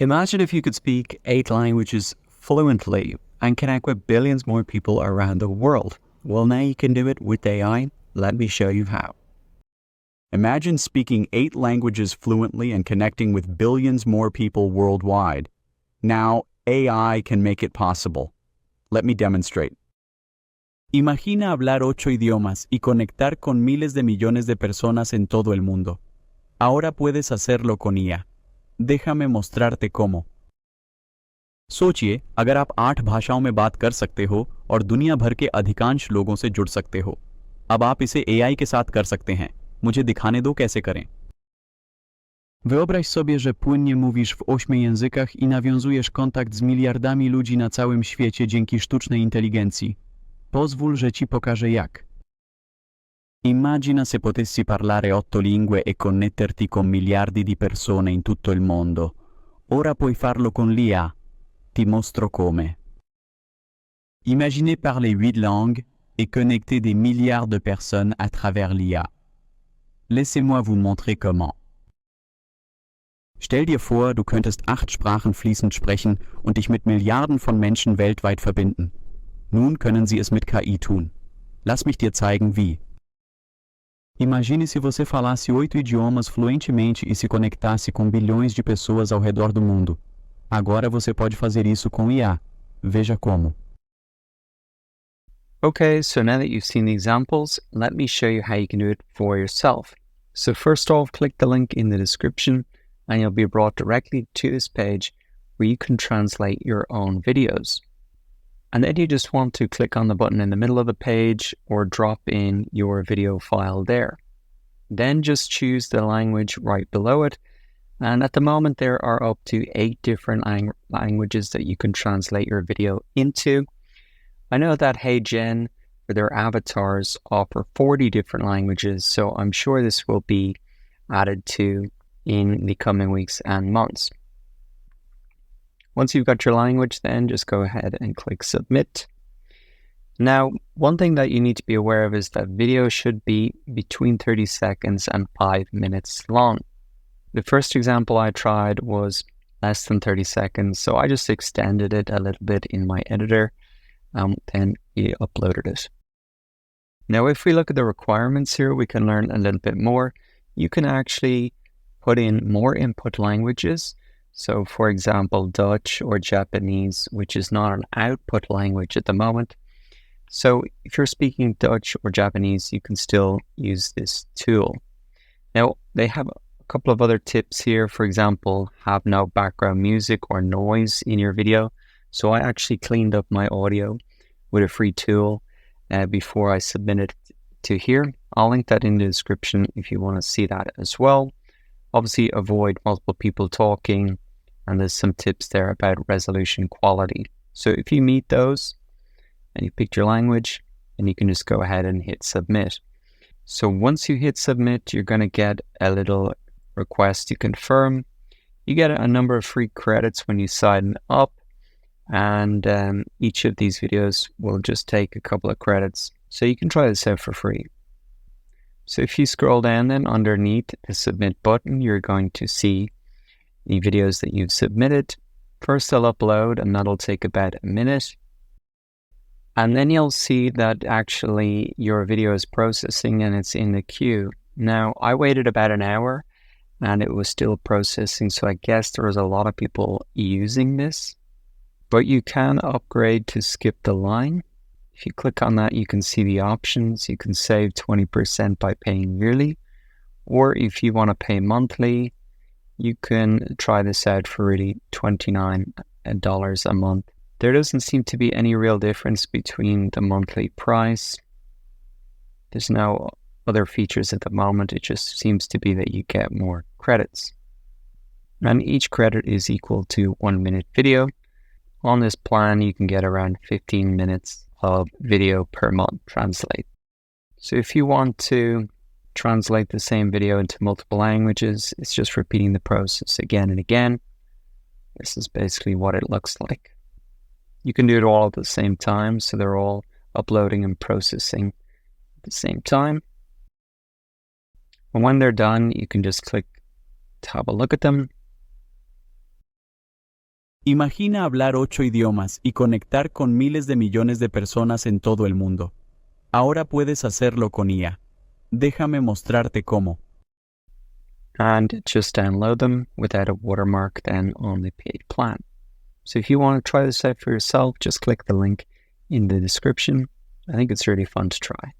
Imagine if you could speak 8 languages fluently and connect with billions more people around the world. Well, now you can do it with AI. Let me show you how. Imagine speaking 8 languages fluently and connecting with billions more people worldwide. Now, AI can make it possible. Let me demonstrate. Imagina hablar 8 idiomas y conectar con miles de millones de personas en todo el mundo. Ahora puedes hacerlo con IA. déjame मोस्त्रार्ते cómo. सोचिए अगर आप 8 भाषाओं में बात कर सकते हो और दुनिया भर के अधिकांश लोगों से जुड़ सकते हो। अब आप इसे AI के साथ कर सकते हैं। मुझे दिखाने दो कैसे करें। Wyobraź sobie, że płynnie mówisz w 8 językach i nawiązujesz kontakt z miliardami ludzi na całym świecie dzięki sztucznej inteligencji. Pozwól, że ci pokażę jak. Immagina se potessi parlare 8 lingue e connetterti con miliardi di persone in tutto il mondo. Ora puoi farlo con l'IA. Ti mostro come. Imaginez parler 8 langues et connecter des milliards de personnes à travers l'IA. Laissez-moi vous montrer comment. Stell dir vor, du könntest 8 Sprachen fließend sprechen und dich mit Milliarden von Menschen weltweit verbinden. Nun können sie es mit KI tun. Lass mich dir zeigen, wie. Imagine se você falasse 8 idiomas fluentemente e se conectasse com bilhões de pessoas ao redor do mundo. Agora você pode fazer isso com IA. Veja como. Okay, so now that you've seen the examples, let me show you how you can do it for yourself. So first off, click the link in the description and you'll be brought directly to this page where you can translate your own videos. And then you just want to click on the button in the middle of the page or drop in your video file there. Then just choose the language right below it. And at the moment, there are up to 8 different languages that you can translate your video into. I know that Heygen, for their avatars, offer 40 different languages, so I'm sure this will be added to in the coming weeks and months. Once you've got your language, then just go ahead and click submit. Now, one thing that you need to be aware of is that video should be between 30 seconds and 5 minutes long. The first example I tried was less than 30 seconds, so I just extended it a little bit in my editor, then uploaded it. Now, if we look at the requirements here, we can learn a little bit more. You can actually put in more input languages. So, for example, Dutch or Japanese, which is not an output language at the moment. So, if you're speaking Dutch or Japanese, you can still use this tool. Now, they have a couple of other tips here. For example, have no background music or noise in your video. So, I actually cleaned up my audio with a free tool before I submitted it to here. I'll link that in the description if you want to see that as well. Obviously, avoid multiple people talking, and there's some tips there about resolution quality. So if you meet those and you picked your language, then you can just go ahead and hit submit. So once you hit submit, you're going to get a little request to confirm. You get a number of free credits when you sign up, and each of these videos will just take a couple of credits. So you can try this out for free. So if you scroll down then underneath the submit button, you're going to see the videos that you've submitted. First they'll upload and that'll take about a minute. And then you'll see that actually your video is processing and it's in the queue. Now I waited about an hour and it was still processing. So I guess there was a lot of people using this, but you can upgrade to skip the line. If you click on that, you can see the options. You can save 20% by paying yearly, or if you want to pay monthly, you can try this out for really $29 a month. There doesn't seem to be any real difference between the monthly price. There's no other features at the moment. It just seems to be that you get more credits. And each credit is equal to 1 minute video. On this plan, you can get around 15 minutes of video per month translate. So if you want to translate the same video into multiple languages, it's just repeating the process again and again. This is basically what it looks like. You can do it all at the same time, so they're all uploading and processing at the same time. And when they're done, you can just click to have a look at them. Imagina hablar 8 idiomas y conectar con miles de millones de personas en todo el mundo. Ahora puedes hacerlo con IA. Déjame mostrarte cómo. And just download them without a watermark, then on the paid plan. So if you want to try this out for yourself, just click the link in the description. I think it's really fun to try.